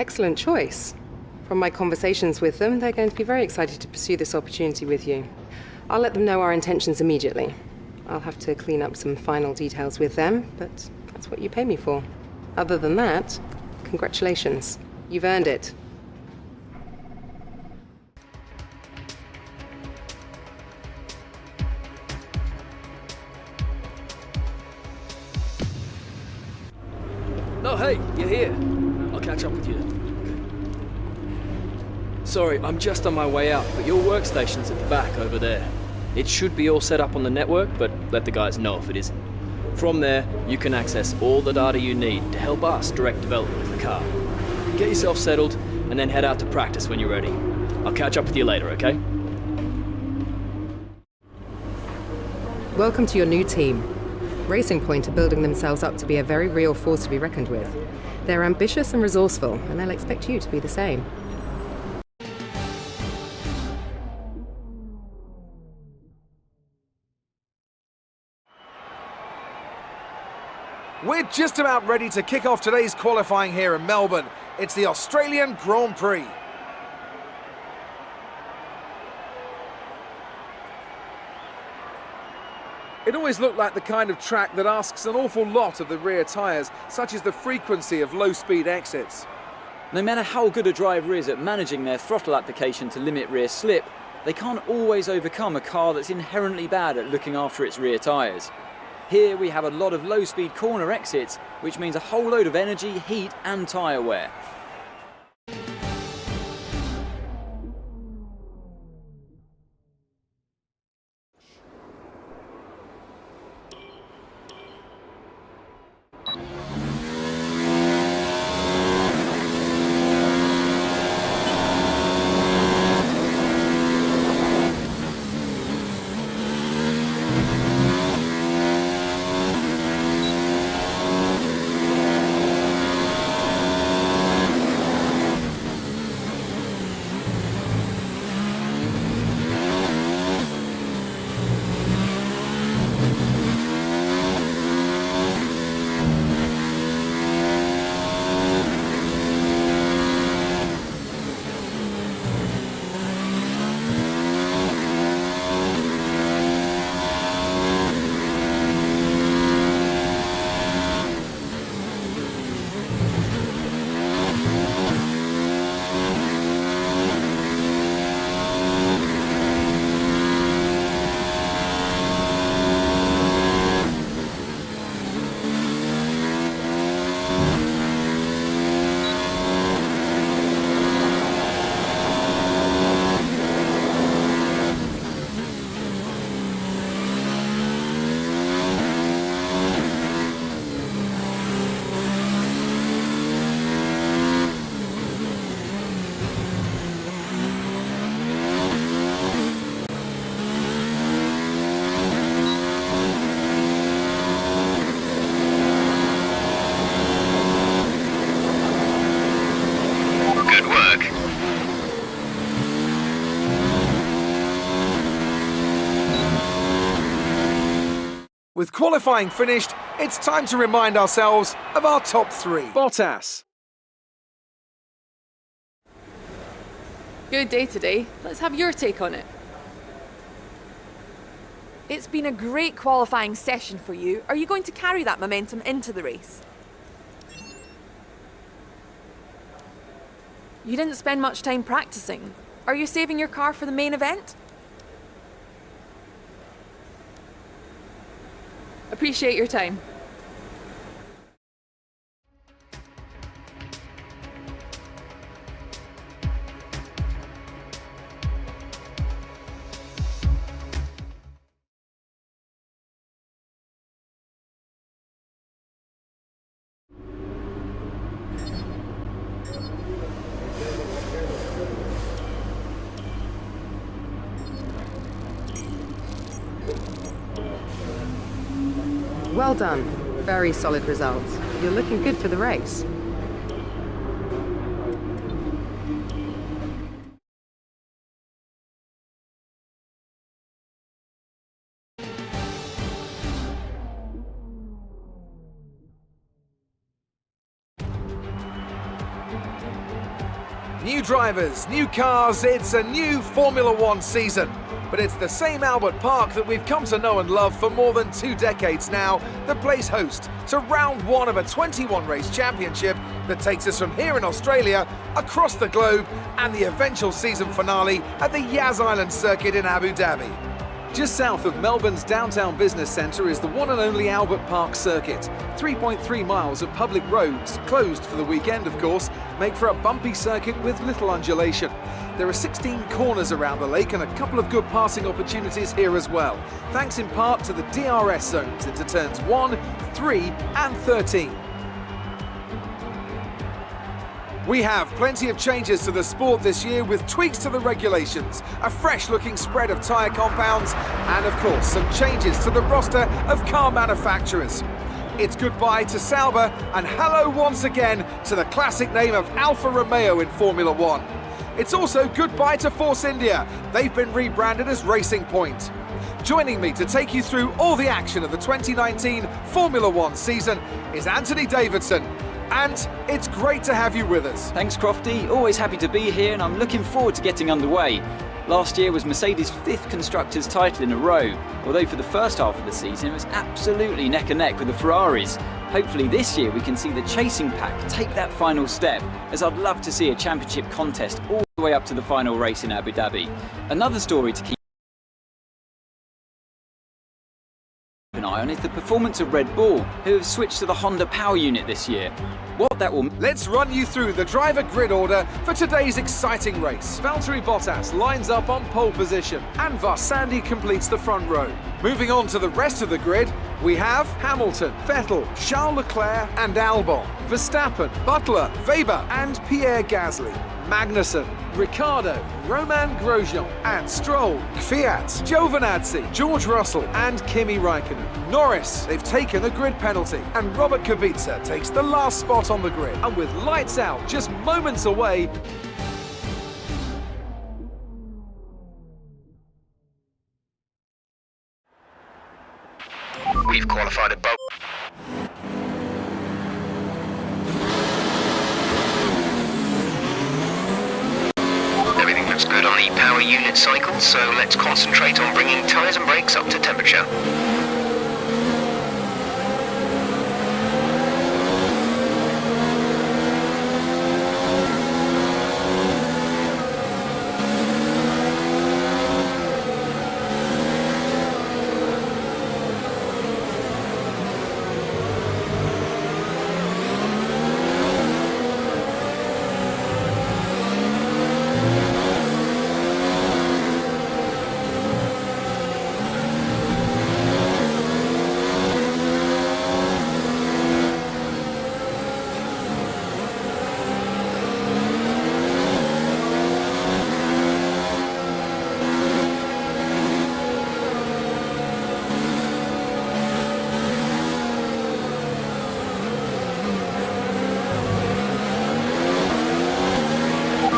Excellent choice. From my conversations with them, they're going to be very excited to pursue this opportunity with you. I'll let them know our intentions immediately. I'll have to clean up some final details with them, but that's what you pay me for. Other than that, congratulations. You've earned it. Oh, hey, you're here. I'll catch up with you. Sorry, I'm just on my way out, but your workstation's at the back over there. It should be all set up on the network, but let the guys know if it isn't. From there, you can access all the data you need to help us direct development of the car. Get yourself settled, and then head out to practice when you're ready. I'll catch up with you later, okay? Welcome to your new team. Racing Point are building themselves up to be a very real force to be reckoned with. They're ambitious and resourceful, and they'll expect you to be the same. We're just about ready to kick off today's qualifying here in Melbourne. It's the Australian Grand Prix. It always looked like the kind of track that asks an awful lot of the rear tyres, such as the frequency of low-speed exits. No matter how good a driver is at managing their throttle application to limit rear slip, they can't always overcome a car that's inherently bad at looking after its rear tyres. Here we have a lot of low-speed corner exits, which means a whole load of energy, heat and tyre wear. With qualifying finished, it's time to remind ourselves of our top three. Bottas. Good day today. Let's have your take on it. It's been a great qualifying session for you. Are you going to carry that momentum into the race? You didn't spend much time practicing. Are you saving your car for the main event? Appreciate your time. Well done. Very solid results. You're looking good for the race. New drivers, new cars, it's a new Formula One season. But it's the same Albert Park that we've come to know and love for more than 2 decades now that plays host to round 1 of a 21-race championship that takes us from here in Australia across the globe and the eventual season finale at the Yas Island circuit in Abu Dhabi. Just south of Melbourne's downtown business centre is the one and only Albert Park circuit. 3.3 miles of public roads, closed for the weekend of course, make for a bumpy circuit with little undulation. There are 16 corners around the lake and a couple of good passing opportunities here as well, thanks in part to the DRS zones into turns 1, 3 and 13. We have plenty of changes to the sport this year with tweaks to the regulations, a fresh-looking spread of tyre compounds, and of course some changes to the roster of car manufacturers. It's goodbye to Sauber and hello once again to the classic name of Alfa Romeo in Formula One. It's also goodbye to Force India. They've been rebranded as Racing Point. Joining me to take you through all the action of the 2019 Formula One season is Anthony Davidson. And it's great to have you with us. Thanks, Crofty. Always happy to be here, and I'm looking forward to getting underway. Last year was Mercedes' 5th Constructors' title in a row, although for the first half of the season it was absolutely neck and neck with the Ferraris. Hopefully this year we can see the chasing pack take that final step, as I'd love to see a championship contest all the way up to the final race in Abu Dhabi. Another story to keep an eye on is the performance of Red Bull, who have switched to the Honda power unit this year. What that will... Let's run you through the driver grid order for today's exciting race. Valtteri Bottas lines up on pole position and Varsandi completes the front row. Moving on to the rest of the grid, we have Hamilton, Vettel, Charles Leclerc and Albon, Verstappen, Butler, Weber and Pierre Gasly, Magnussen, Ricciardo, Romain Grosjean and Stroll, Kvyat, Giovinazzi, George Russell and Kimi Raikkonen. Norris, they've taken a grid penalty and Robert Kubica takes the last spot on the grid. And with lights out just moments away, we've qualified at Bawa. Everything looks good on the power unit cycle, so let's concentrate on bringing tyres and brakes up to temperature.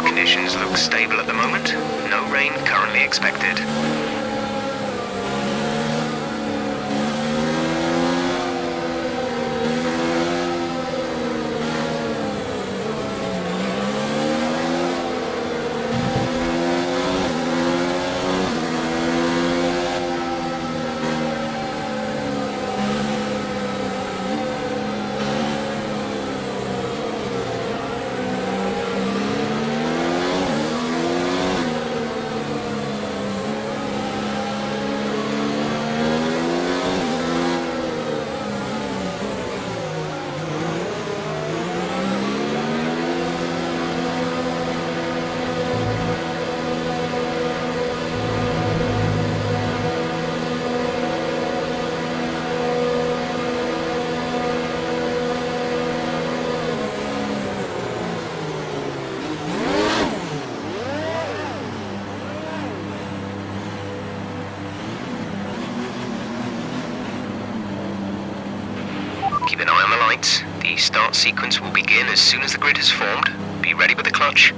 Conditions look stable at the moment. No rain currently expected. Keep an eye on the lights. The start sequence will begin as soon as the grid has formed. Be ready with the clutch.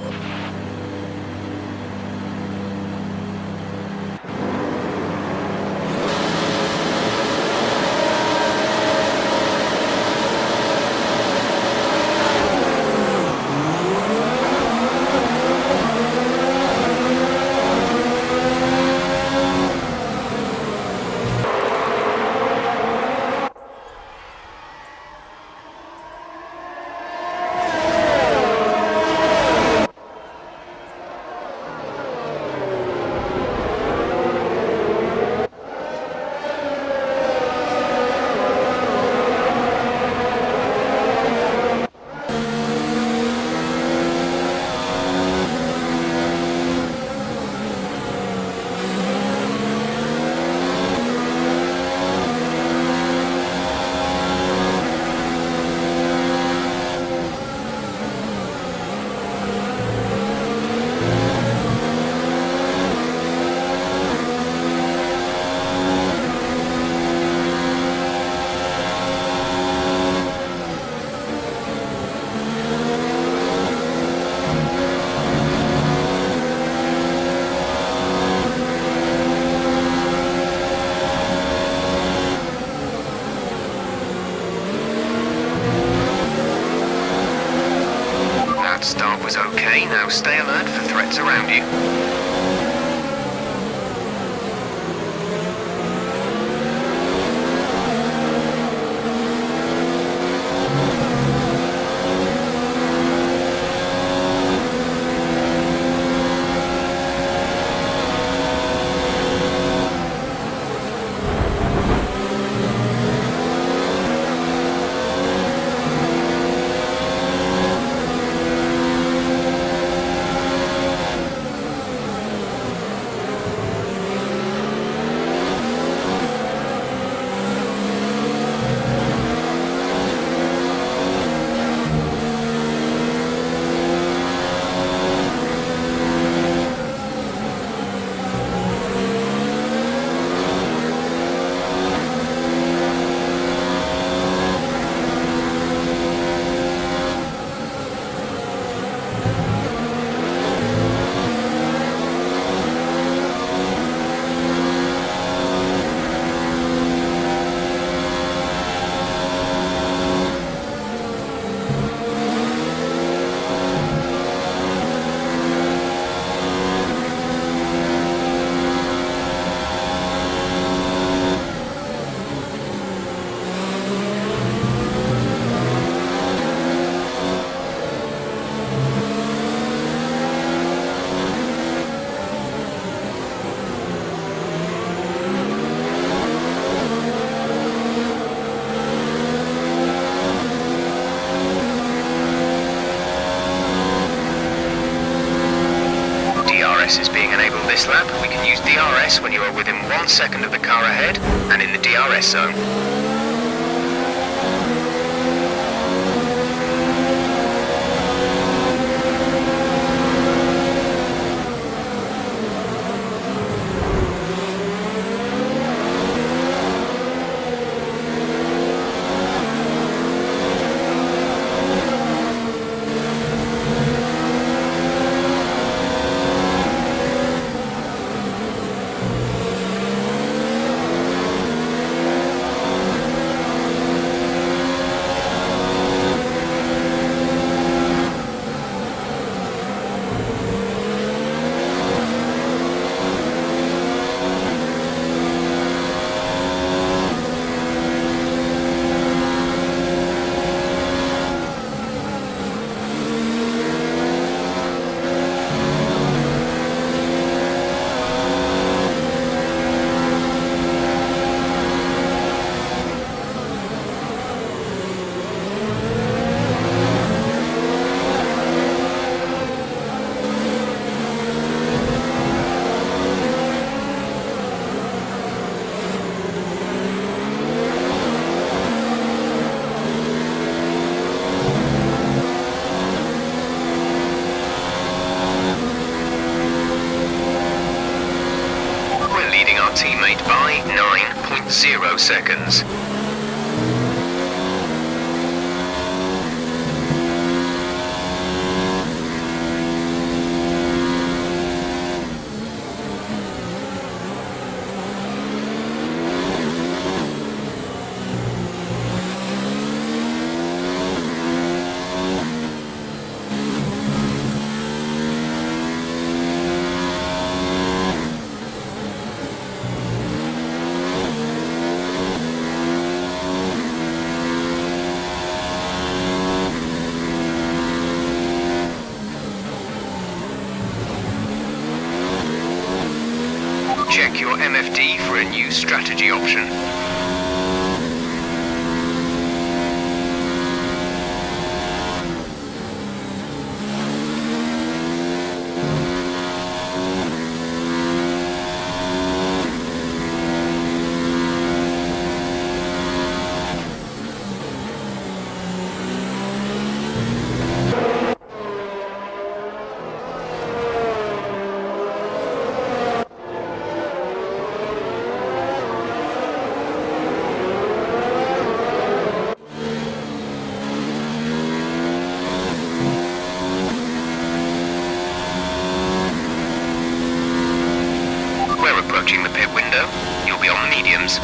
Okay, now stay alert for threats around you. DRS is being enabled this lap. We can use DRS when you are within 1 second of the car ahead and in the DRS zone. Teammate by 9.0 seconds. Check your MFD for a new strategy option. Approaching the pit window, you'll be on the mediums.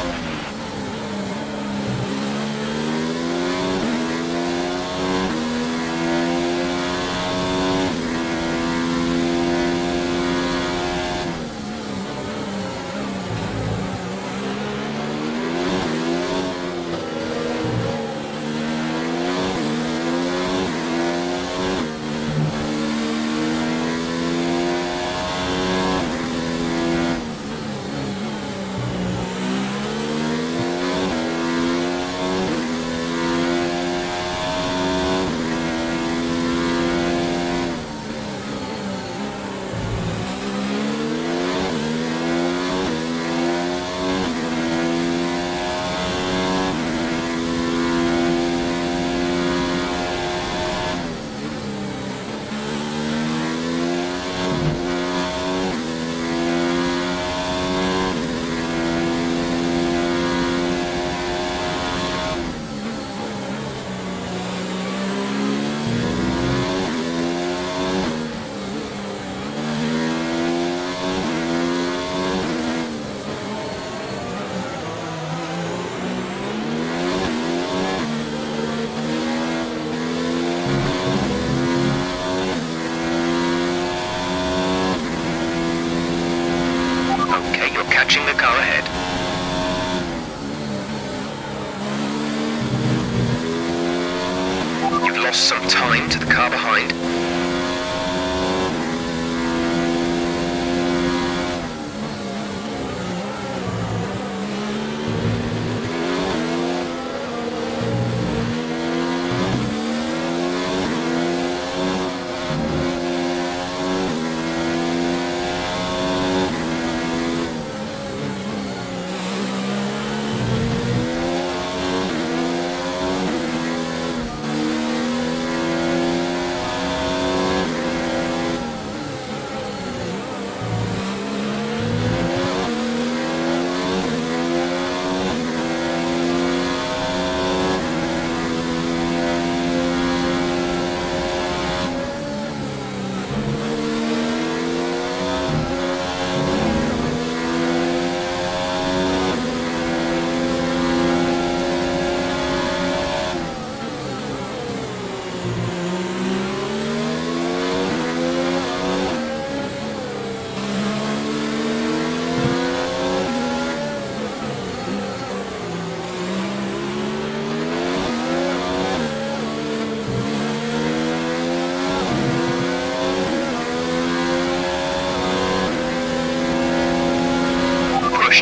watching the car ahead. You've lost some time to the car behind.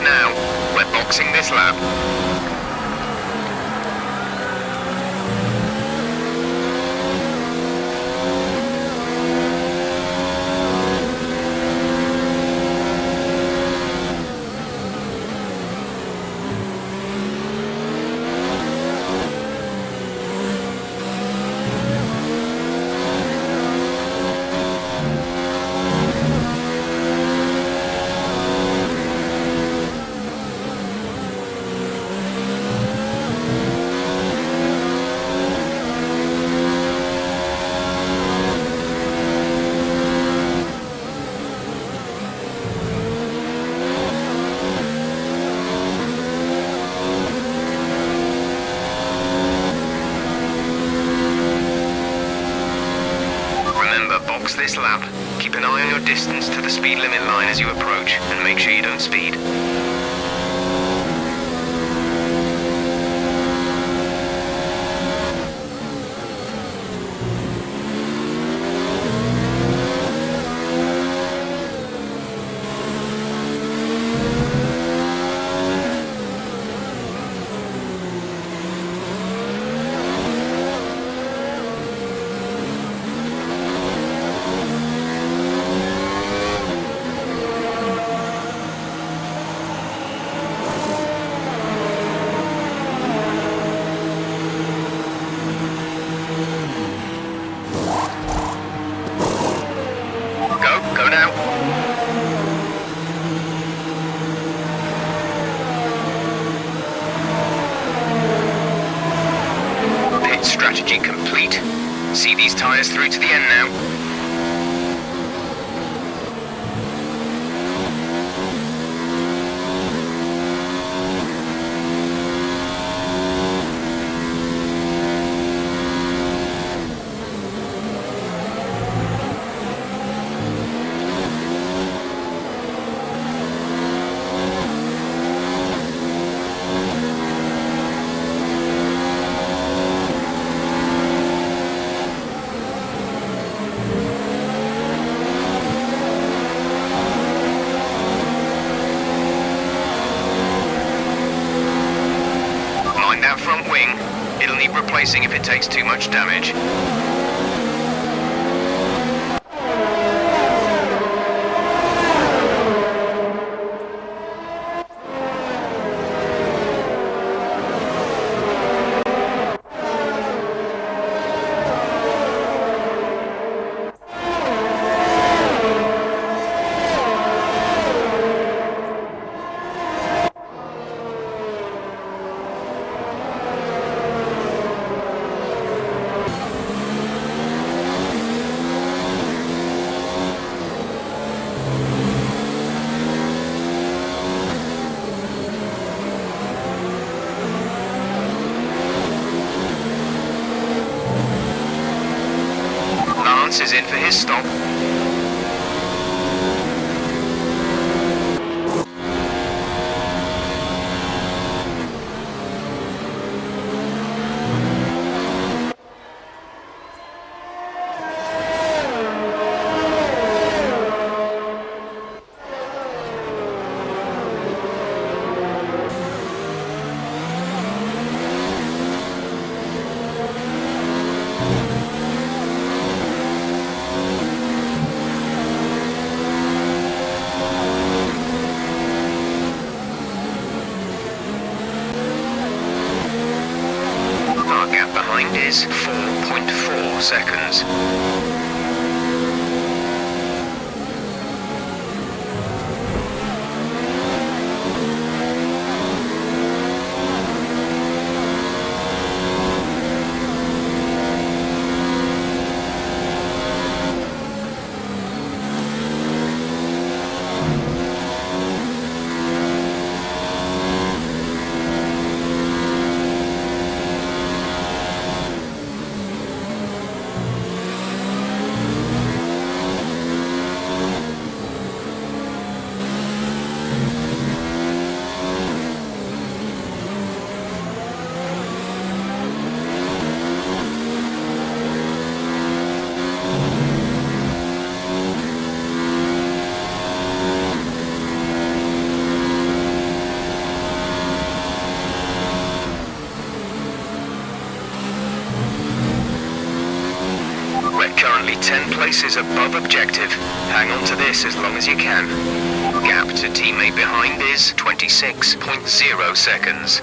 Now, we're boxing this lap. This lap, keep an eye on your distance to the speed limit line as you approach, and make sure you don't speed. Go now. Pit strategy complete. See these tyres through to the end now. Front wing. It'll need replacing if it takes too much damage. Is in for his stop. 4 seconds. Currently 10 places above objective. Hang on to this as long as you can. Gap to teammate behind is 26.0 seconds.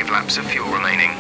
Laps of fuel remaining.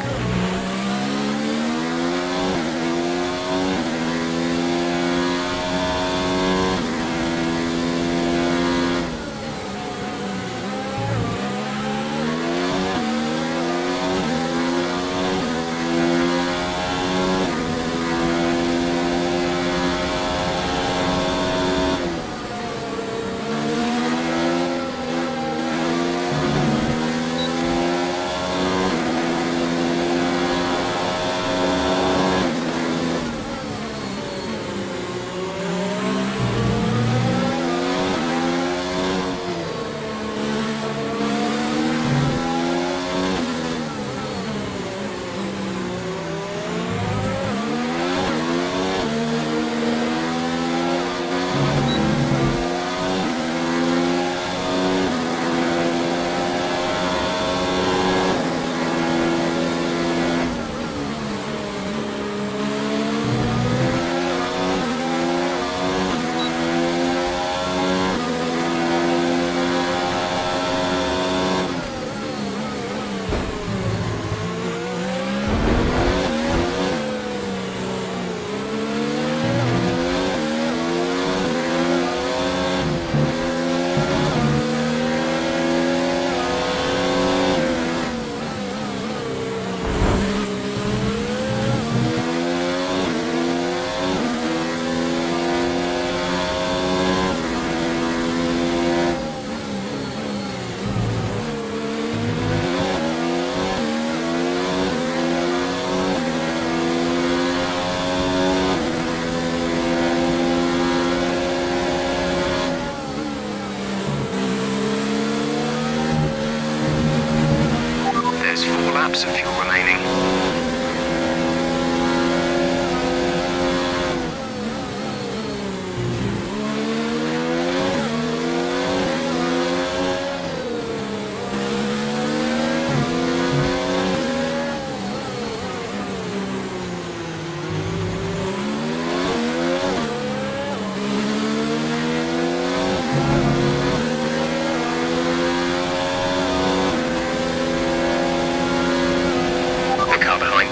There's 4 laps of fuel remaining.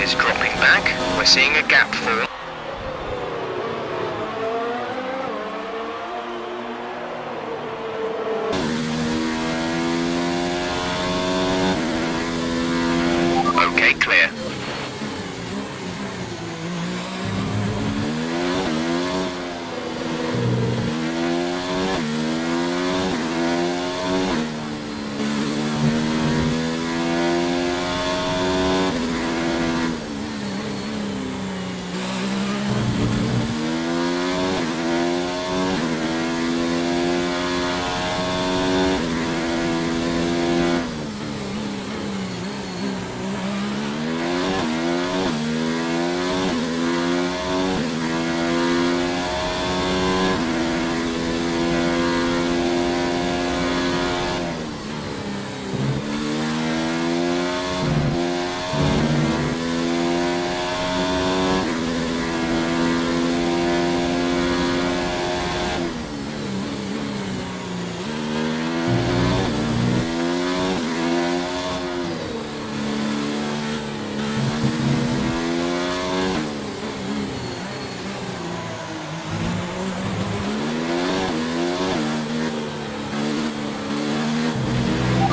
Is dropping back. We're seeing a gap form. Okay, clear.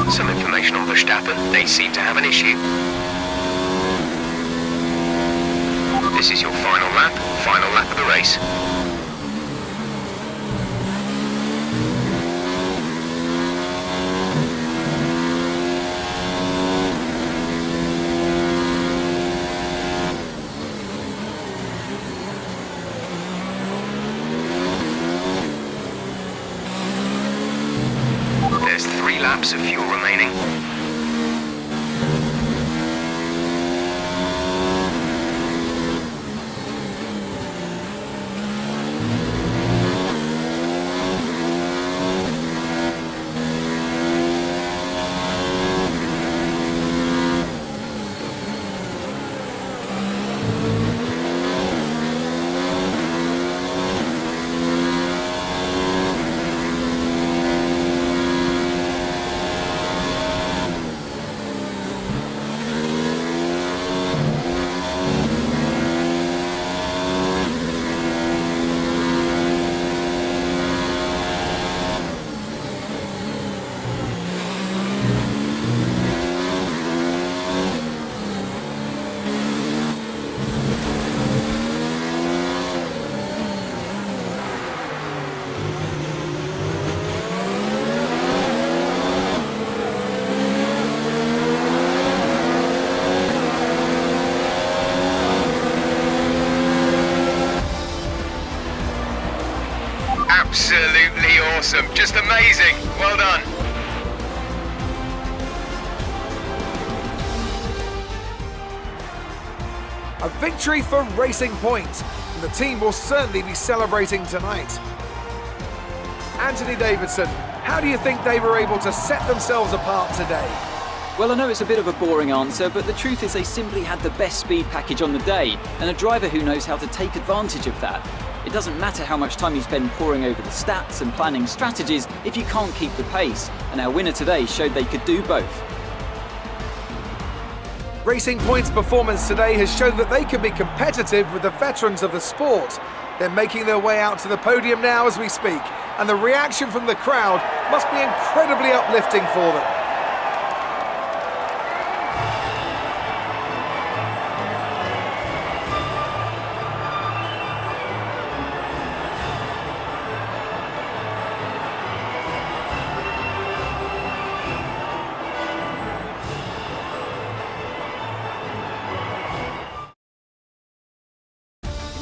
Some information on Verstappen. They seem to have an issue. This is your final lap of the race. There's 3 laps of fuel remaining. Absolutely awesome. Just amazing. Well done. A victory for Racing Point, and the team will certainly be celebrating tonight. Anthony Davidson, how do you think they were able to set themselves apart today? Well, I know it's a bit of a boring answer, but the truth is they simply had the best speed package on the day, and a driver who knows how to take advantage of that. It doesn't matter how much time you spend poring over the stats and planning strategies if you can't keep the pace, and our winner today showed they could do both. Racing Point's performance today has shown that they can be competitive with the veterans of the sport. They're making their way out to the podium now as we speak, and the reaction from the crowd must be incredibly uplifting for them.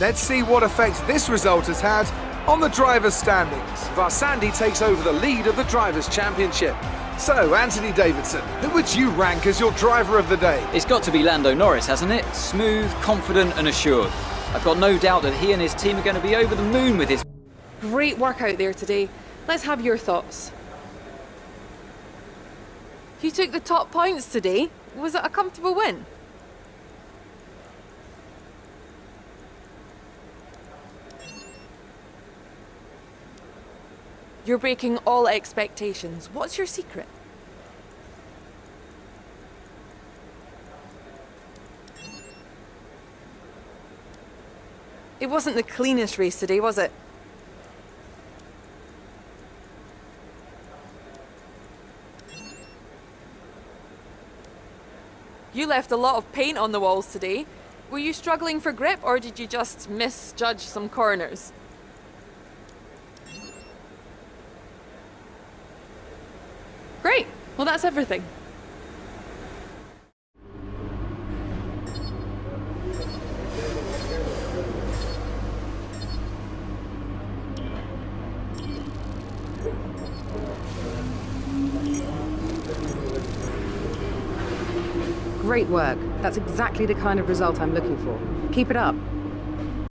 Let's see what effect this result has had on the drivers' standings. Varsandi takes over the lead of the Drivers' Championship. So, Anthony Davidson, who would you rank as your driver of the day? It's got to be Lando Norris, hasn't it? Smooth, confident and assured. I've got no doubt that he and his team are going to be over the moon with his... Great work out there today. Let's have your thoughts. You took the top points today. Was it a comfortable win? You're breaking all expectations. What's your secret? It wasn't the cleanest race today, was it? You left a lot of paint on the walls today. Were you struggling for grip, or did you just misjudge some corners? Great. Well, that's everything. Great work. That's exactly the kind of result I'm looking for. Keep it up.